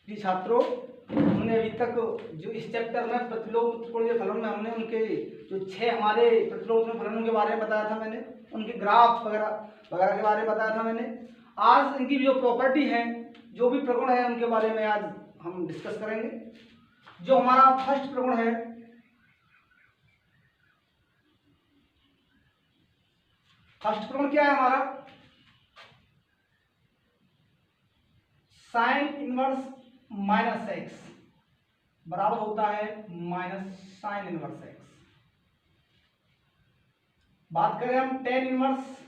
जी छात्रों, हमने अभी तक जो इस चैप्टर में प्रतिलोम त्रिकोणीय फलन में हमने उनके जो 6 हमारे प्रतिलोम फलनों के बारे में बताया था, मैंने उनके ग्राफ वगैरह वगैरह के बारे में बताया था मैंने। आज इनकी जो प्रॉपर्टी है, जो भी प्रगुण है, उनके बारे में आज हम डिस्कस करेंगे। जो हमारा फर्स्ट प्रगुण है, फर्स्ट प्रगुण क्या है हमारा? साइन इनवर्स माइनस एक्स बराबर होता है माइनस साइन इनवर्स एक्स। बात करें हम tan inverse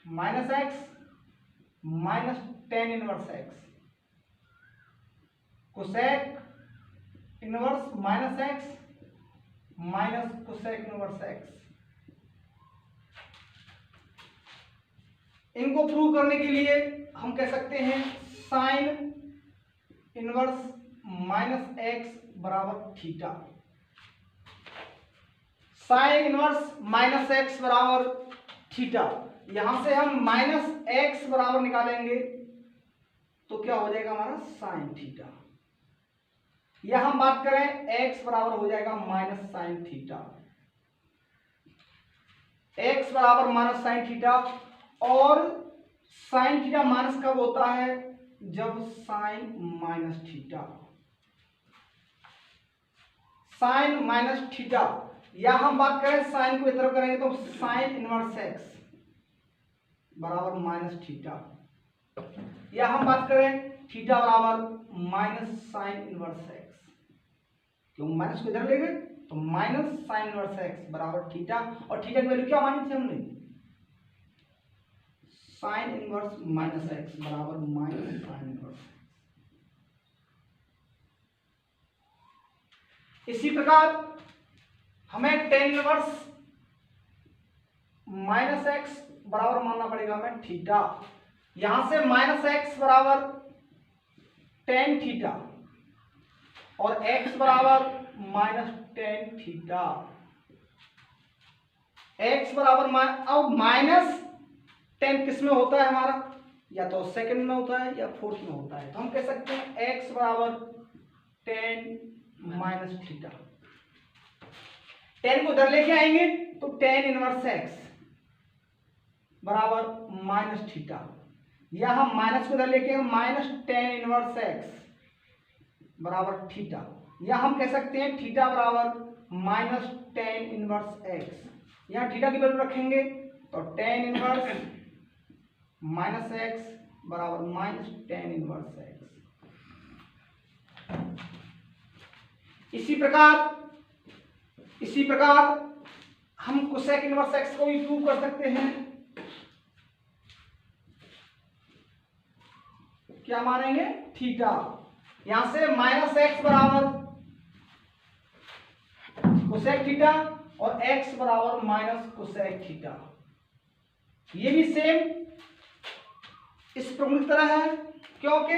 minus x minus ten inverse x, cosec inverse minus x minus cosec inverse x. इनको प्रूव करने के लिए हम कह सकते हैं साइन इनवर्स माइनस एक्स बराबर theta. Sign inverse minus x बराबर थीटा, यहां से हम माइनस एक्स बराबर निकालेंगे तो क्या हो जाएगा हमारा साइन थीटा, या हम बात करें एक्स बराबर हो जाएगा माइनस साइन थीटा। एक्स बराबर माइनस साइन थीटा, और साइन थीटा माइनस कब होता है? जब sine minus theta, sine minus theta, या हम बात करें साइन को इस तरफ करेंगे तो साइन इनवर्स एक्स बराबर माइनस थीटा, या हम बात करें थीटा बराबर माइनस साइन इनवर्स एक्स। क्यों माइनस को इधर ले गए तो माइनस साइन इनवर्स एक्स बराबर थीटा, और थीटा की वैल्यू क्या मानी थी हमने? साइन इनवर्स माइनस एक्स बराबर माइनस साइन इनवर्स। इसी प्रकार हमें टेन इनवर्स माइनस एक्स बराबर मानना पड़ेगा हमें थीटा। यहां से माइनस एक्स बराबर टेन थीटा और एक्स बराबर माइनस टेन थीटा। एक्स बराबर अब माइनस टेन किस में होता है हमारा? या तो सेकंड में होता है या फोर्थ में होता है, तो हम कह सकते हैं एक्स बराबर टेन माइनस थीटा। टेन को उधर लेके आएंगे तो टेन इनवर्स एक्स बराबर माइनस थीटा, या हम माइनस को उधर लेके माइनस टेन इनवर्स एक्स बराबर थीटा, या हम कह सकते हैं थीटा बराबर माइनस टेन इनवर्स एक्स। यहां थीटा की वैल्यू रखेंगे तो टेन इनवर्स माइनस एक्स बराबर माइनस टेन इनवर्स एक्स। इसी प्रकार हम कोसेक इनवर्स एक्स को भी प्रूव कर सकते हैं। क्या मानेंगे? थीटा। यहां से माइनस एक्स बराबर कोसेक थीटा और एक्स बराबर माइनस कोसेक थीटा। ये भी सेम इस प्रगुण की तरह है, क्योंकि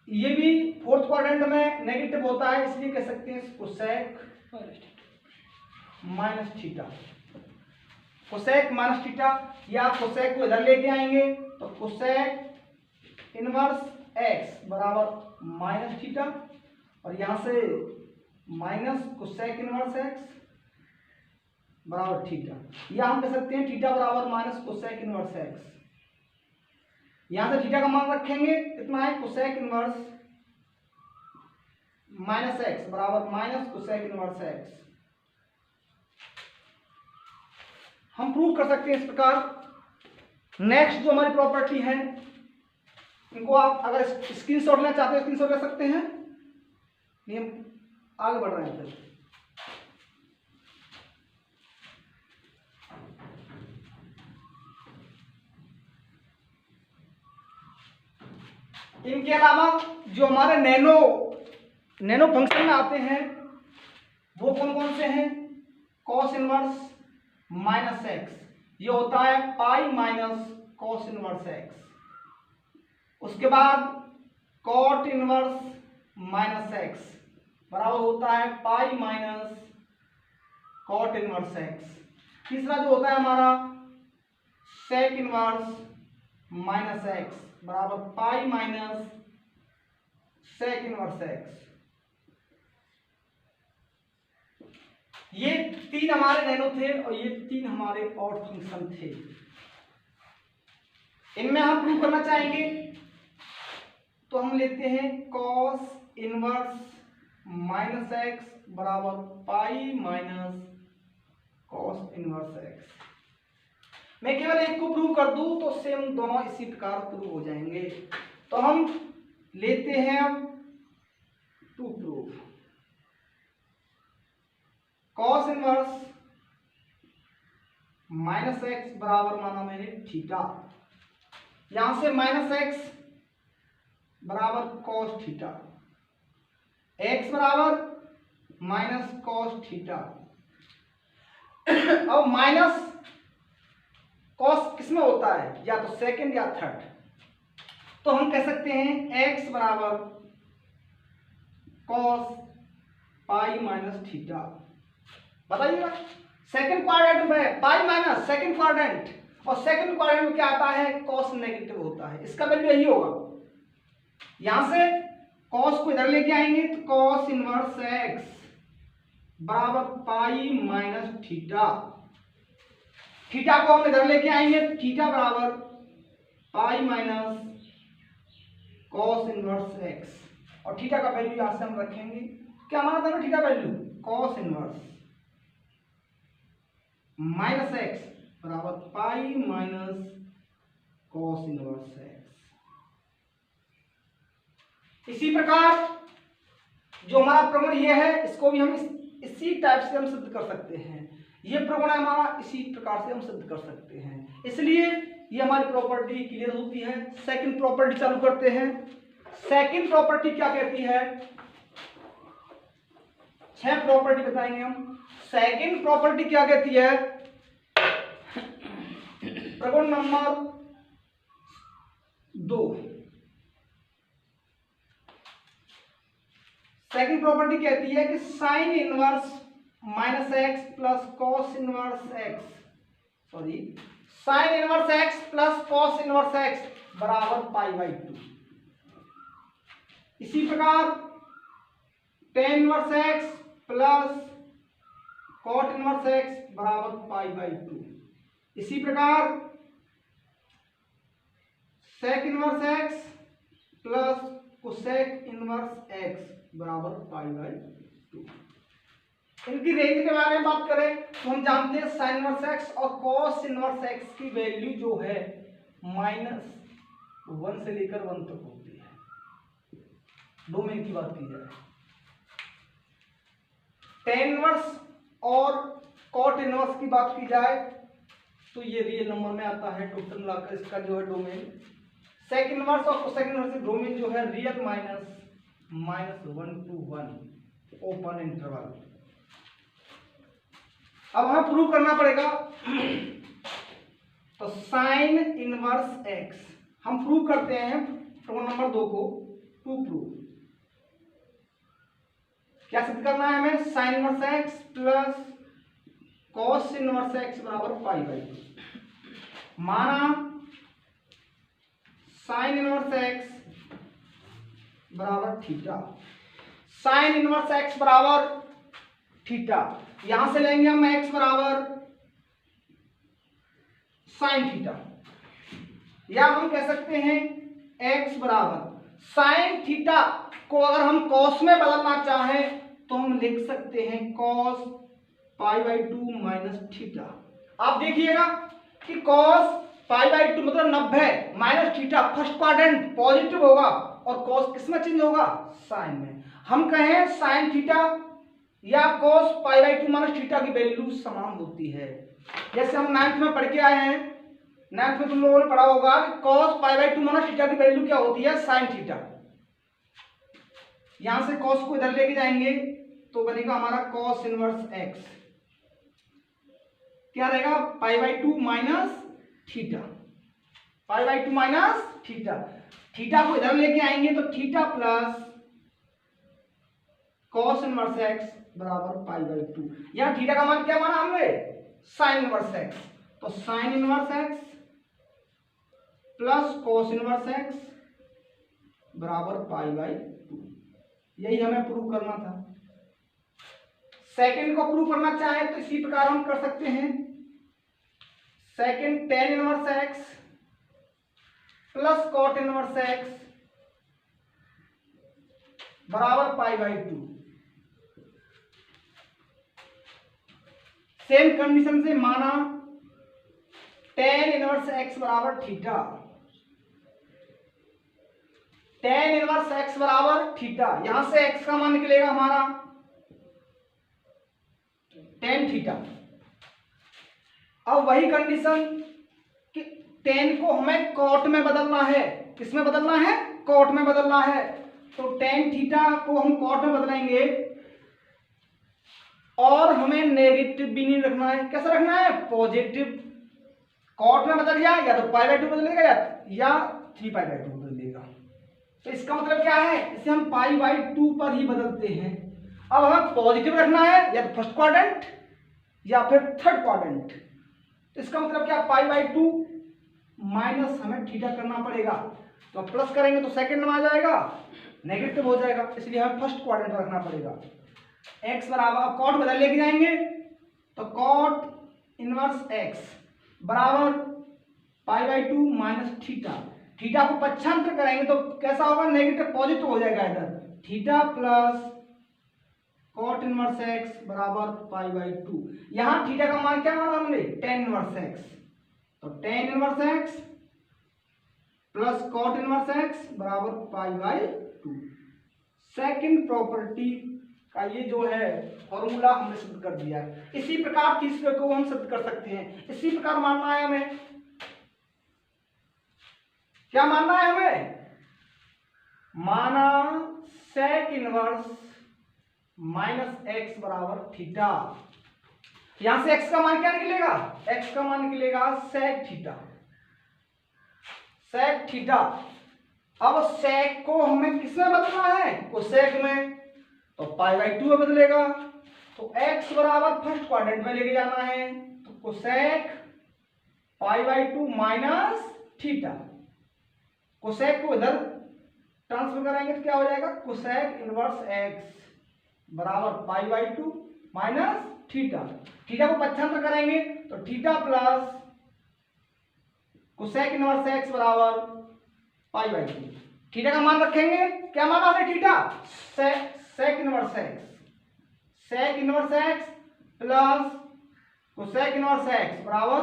ये भी फोर्थ क्वाड्रेंट में नेगेटिव होता है, इसलिए कह सकते हैं cosec minus theta. Cosec minus theta, या कोसेक को इधर लेके आएंगे तो कोसेक इनवर्स एक्स बराबर माइनस थीटा, और यहां से माइनस कोसेक इनवर्स एक्स बराबर थीटा, या हम कह सकते हैं थीटा बराबर माइनस कोसेक इनवर्स एक्स। यहां से थीटा का मान रखेंगे कितना है? कोसेक इनवर्स माइनस एक्स बराबर माइनस कोसेक इनवर्स एक्स। हम प्रूव कर सकते हैं इस प्रकार। नेक्स्ट जो हमारी प्रॉपर्टी है, इनको आप अगर स्क्रीनशॉट लेना चाहते हैं स्क्रीनशॉट ले सकते हैं, नहीं हम आगे बढ़ रहे हैं। इनके अलावा जो हमारे नैनो फंक्शन में आते हैं वो कौन कौन से हैं? कॉस इनवर्स माइनस एक्स, ये होता है pi minus cos inverse X. उसके बाद कॉट इनवर्स माइनस एक्स बराबर होता है pi minus cot inverse X. तीसरा जो होता है हमारा सेक इनवर्स माइनस एक्स बराबर pi minus sec inverse X. ये 3 हमारे नैनो थे और ये 3 हमारे और फंक्शन थे। इनमें हम प्रूव करना चाहेंगे तो हम लेते हैं कॉस इनवर्स माइनस एक्स बराबर pi minus cos inverse x. मैं केवल एक को प्रूव कर दूं तो सेम दोनों इसी प्रकार प्रूव हो जाएंगे। तो हम लेते हैं अब to prove cos inverse minus x बराबर माना मैंने थीटा, यहां से माइनस एक्स बराबर कॉस थीटा, एक्स बराबर माइनस कॉस थीटा। अब माइनस कॉस किसमें होता है, या तो सेकंड या थर्ड, तो हम कह सकते हैं एक्स बराबर कॉस पाई माइनस थीटा। बताइएगा सेकंड क्वाड्रेंट में पाई माइनस सेकंड क्वाड्रेंट, और सेकंड क्वाड्रेंट में क्या आता है, कॉस नेगेटिव होता है, इसका वैल्यू यही होगा। यहां से कॉस को इधर लेके आएंगे तो कॉस इनवर्स एक्स बराबर पाई माइनस थीटा। थीटा को हम इधर लेके आएंगे, थीटा बराबर pi minus cos inverse x, और थीटा का वैल्यू यहां से हम रखेंगे, क्या माना था ना theta value, cos inverse minus x बराबर pi minus cos inverse x. इसी प्रकार जो हमारा प्रगुण ये है, इसको भी हम इसी टाइप से हम सिद्ध कर सकते हैं। ये प्रगुण है हमारा, इसी प्रकार से हम सिद्ध कर सकते हैं, इसलिए ये हमारी प्रॉपर्टी क्लियर होती है। सेकंड प्रॉपर्टी चालू करते हैं। सेकंड प्रॉपर्टी क्या कहती है, 6 प्रॉपर्टी बताएंगे हम। सेकंड प्रॉपर्टी क्या कहती है, प्रगुण नंबर 2। सेकंड प्रॉपर्टी कहती है कि sine inverse minus x plus cos inverse x, sorry sine inverse x plus cos inverse x बराबर पाई बाई 2। इसी प्रकार tan inverse x plus cot inverse x बराबर पाई बाई 2। इसी प्रकार sec inverse x plus cosec inverse x बराबर pi by 2। इनकी range के बारे में बात करें तो हम जानते हैं साइन इनवर्स एक्स और कॉस इनवर्स एक्स की वैल्यू जो है -1 से लेकर 1 तक होती है। डोमेन की बात की जाए, टेन इनवर्स और कॉट इनवर्स की बात की जाए तो ये रियल नंबर में आता है, टोटल मिलाकर इसका जो है डोमेन। सेक इनवर्स और कोसेक इनवर्स की डोमेन जो है रियल -1 to 1 ओपन इंटरवल। अब हमें प्रूव करना पड़ेगा तो साइन इनवर्स एक्स हम प्रूव करते हैं प्रगुण नंबर 2 को। टू प्रूव क्या सिद्ध करना है हमें, sign inverse x plus cos inverse x बराबर पाई बाई 2। माना साइन इनवर्स एक्स बराबर थीटा, साइन इनवर्स एक्स बराबर थीटा, यहां से लेंगे हम एक्स बराबर साइन थीटा, या हम कह सकते हैं एक्स बराबर साइन थीटा को अगर हम कॉस में बदलना चाहें तो हम लिख सकते हैं cos pi by 2 minus theta. आप देखिएगा कि कॉस पाई बाई 2 मतलब 90 minus theta, first quadrant positive होगा और कॉस किसमें चेंज होगा, साइन में। हम कहें साइन थीटा या cos pi by 2 minus theta की वैल्यू समान होती है। जैसे हम 9th में पढ़ के आए हैं, 9th में तुम लोगों ने पढ़ा होगा कि cos pi by 2 minus theta की वैल्यू क्या होती है, साइन थीटा। यहां से कॉस को इधर लेके जाएंगे तो बनेगा हमारा कॉस इनवर्स एक्स, क्या रहेगा पाई by 2 minus theta, pi by 2 minus theta. Theta को इधर लेके आएंगे तो theta plus cos inverse x बराबर पाई बाई 2। यहां थीटा का मान क्या माना हमने, साइन इनवर्स एक्स, तो sign inverse x plus cos inverse x बराबर पाई बाई 2। यही हमें प्रूव करना था। सेकंड को प्रूव करना चाहे तो इसी प्रकार हम कर सकते हैं। Second tan inverse x plus cot inverse x बराबर पाई बाई 2। सेम कंडीशन से माना tan इनवर्स x बराबर थीटा, tan इनवर्स x बराबर थीटा, यहां से x का मान निकलेगा हमारा tan थीटा। अब वही कंडीशन कि tan को हमें cot में बदलना है। किस में बदलना है? cot में बदलना है। तो tan थीटा को हम cot में बदलेंगे और हमें नेगेटिव भी नहीं रखना है। कैसा रखना है? पॉजिटिव। cot में बदल जाए या तो पाई बाई 2 बदलेगा या 3 पाई बाई 2 बदलेगा। तो इसका मतलब क्या है? इसे हम पाई बाई 2 पर ही बदलते हैं। अब हमें पॉजिटिव रखना है या तो फर्स्ट क्वाड्रेंट या फिर थर्ड क्वाड्रेंट। तो इसका मतलब क्या? पाई बाई 2 माइनस हमें थीटा करना पड़ेगा। तो प्लस करेंगे तो सेकंड में आ जाएगा, नेगेटिव हो जाएगा, इसलिए हमें फर्स्ट क्वाड्रेंट में रखना पड़ेगा। x बराबर कॉट बदल लेके जाएंगे तो कॉट इनवर्स x बराबर pi by 2 minus theta. Theta को पक्षांतर करेंगे तो कैसा होगा? नेगेटिव पॉजिटिव हो जाएगा इधर। Theta plus cot inverse x बराबर पाई बाई 2। यहां थीटा का मान क्या माना हमने? tan inverse x। तो tan inverse x plus cot inverse x बराबर पाई बाई 2। सेकंड प्रॉपर्टी का ये जो है फॉर्मूला हमने सिद्ध कर दिया है। इसी प्रकार तीसरे को हम सिद्ध कर सकते हैं। इसी प्रकार मानना है हमें। क्या मानना है हमें? माना sec इनवर्स माइनस एक्स बराबर थीटा। यहां से x का मान क्या निकलेगा? x का मान निकलेगा sec थीटा। sec theta. अब sec को हमें किसमें बदलना है? cosec में। तो पाई बाई 2 में बदलेगा। तो x बराबर फर्स्ट क्वाड्रेंट में लेके जाना है तो cosec pi by 2 minus theta. Cosec को इधर ट्रांसफर कराएंगे तो क्या हो जाएगा? कोसेक इनवर्स x बराबर pi by 2 minus theta. Theta को पक्षांतर करेंगे तो theta plus cosec inverse x बराबर पाई बाई 2। थीटा का मान रखेंगे, क्या माना है theta? Sec inverse x, sec inverse x plus cosec inverse x बराबर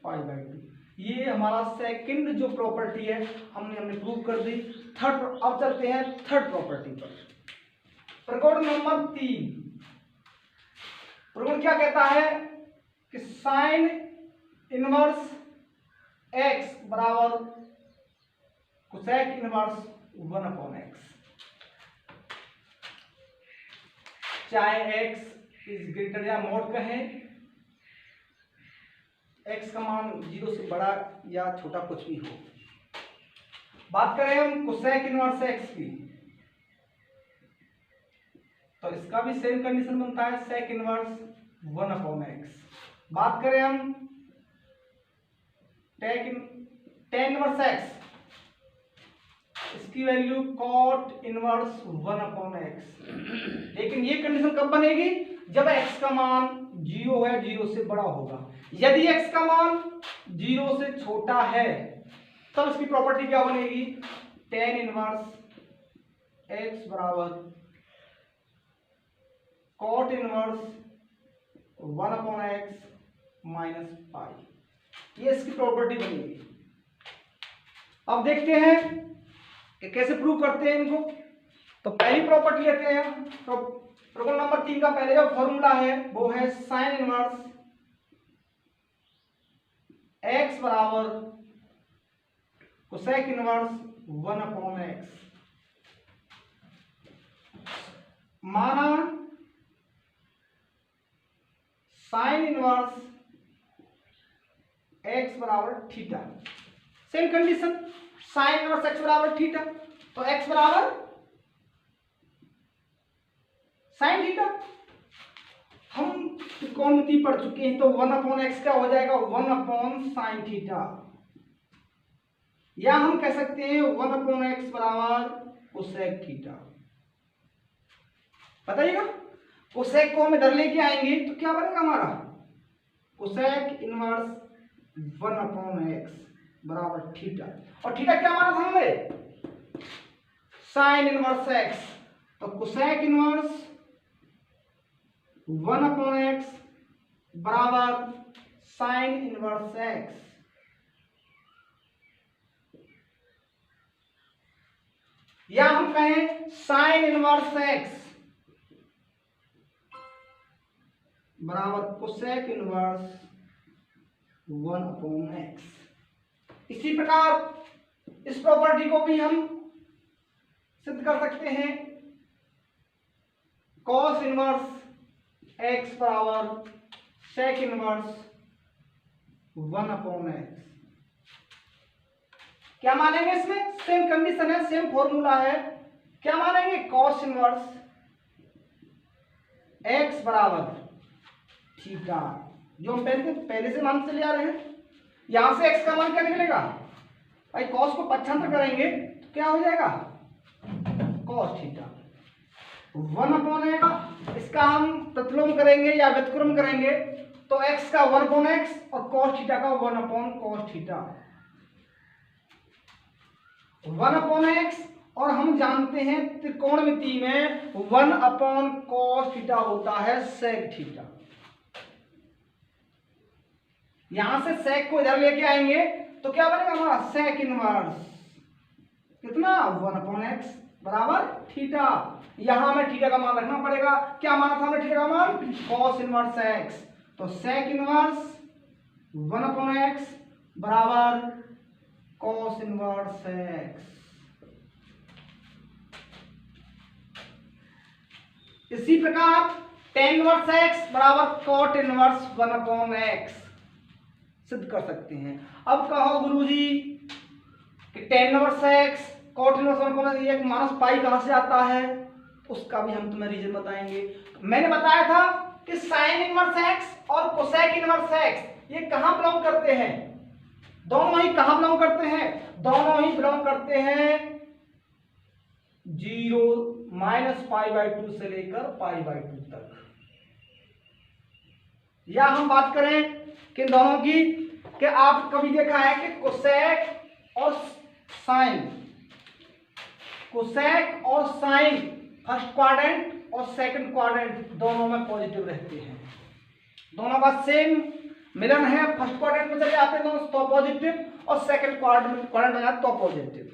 पाई बाई 2। ये हमारा सेकंड जो प्रॉपर्टी है हमने प्रूव कर दी। थर्ड, अब चलते हैं थर्ड प्रॉपर्टी पर। प्रकरण नंबर 3। प्रकरण क्या कहता है कि साइन इनवर्स x बराबर कोसेक इनवर्स 1/x, चाहे x इज ग्रेटर या मोड कहें, x का मान 0 से बड़ा या छोटा कुछ भी हो। बात करें हम कोसेक इनवर्स x की तो इसका भी सेम कंडीशन बनता है सेक इनवर्स 1/x। बात करें हम tan इनवर्स x, इसकी वैल्यू cot इनवर्स 1/x। लेकिन ये कंडीशन कब बनेगी? जब x का मान 0 है, 0 से बड़ा होगा। यदि x का मान 0 से छोटा है तब इसकी प्रॉपर्टी क्या बनेगी? tan इनवर्स x बराबर cot inverse 1/x minus pi. ये इसकी प्रॉपर्टी बनेगी। अब देखते हैं कि कैसे प्रूव करते हैं इनको। तो पहली प्रॉपर्टी लेते हैं। तो प्रॉब्लम नंबर 3 का पहले जो फॉर्मूला है वो है साइन इनवर्स x बराबर कोसेक इनवर्स 1/x। माना साइन इनवर्स x बराबर theta. Same condition, sine inverse x बराबर थीटा। तो x बराबर साइन थीटा। हम त्रिकोणमिति पढ़ चुके हैं तो 1/x क्या हो जाएगा? 1/sin theta. या हम कह सकते हैं 1/x बराबर कोसेक थीटा। बताइएगा, कोसेक को हम इधर लेके आएंगे तो क्या बनेगा हमारा कोसेक इनवर्स 1/x बराबर थीटा। और थीटा क्या माना था हमने साइन इनवर्स x, तो कोसेक इनवर्स 1/x बराबर साइन इनवर्स x। या हम कहें साइन इनवर्स x बराबर कोसेक इनवर्स 1/x। इसी प्रकार इस प्रॉपर्टी को भी हम सिद्ध कर सकते हैं, कॉस इनवर्स x बराबर सेक इनवर्स 1/x। क्या मानेंगे इसमें सेम कंडीशन है, सेम फॉर्मूला है। क्या मानेंगे कॉस इनवर्स x बराबर थीटा, जो हम पहले से मान चले आ रहे हैं। यहां से x का मान क्या निकलेगा भाई, कॉस को पक्षांतर करेंगे तो क्या हो जाएगा कॉस थीटा 1/x। इसका हम प्रतिलोम करेंगे या व्युत्क्रम करेंगे तो x का 1/x और कॉस थीटा का 1/cos थीटा 1/x। और हम जानते हैं त्रिकोणमिति में 1/cos थीटा होता है सेक थीटा। यहां से सेक को इधर लेके आएंगे तो क्या बनेगा हमारा सेक इनवर्स कितना 1/x बराबर थीटा। यहां हमें थीटा का मान रखना पड़ेगा। क्या माना था हमने थीटा का मान cos इनवर्स x, तो सेक इनवर्स 1/x बराबर cos इनवर्स x। इसी प्रकार tan इनवर्स x बराबर cot इनवर्स 1/x सिद्ध कर सकते हैं। अब कहो गुरुजी कि tan inverse x cot inverse 1/x एक माइनस पाई कहां से आता है, उसका भी हम तुम्हें रीजन बताएंगे। मैंने बताया था कि साइन इनवर्स x और कोसेक इनवर्स x ये कहां बिलोंग करते हैं, दोनों ही कहां बिलोंग करते हैं, दोनों ही बिलोंग करते हैं 0 -π/2 से लेकर π/2 तक। या हम बात करें कि दोनों की कि आप कभी देखा है कि कोसेक और साइन फर्स्ट क्वाड्रेंट और सेकंड क्वाड्रेंट दोनों में पॉजिटिव रहते हैं, दोनों का सेम मिलन है। फर्स्ट क्वाड्रेंट में चले जाते हैं तो पॉजिटिव और सेकंड क्वाड्रेंट में जाते तो पॉजिटिव।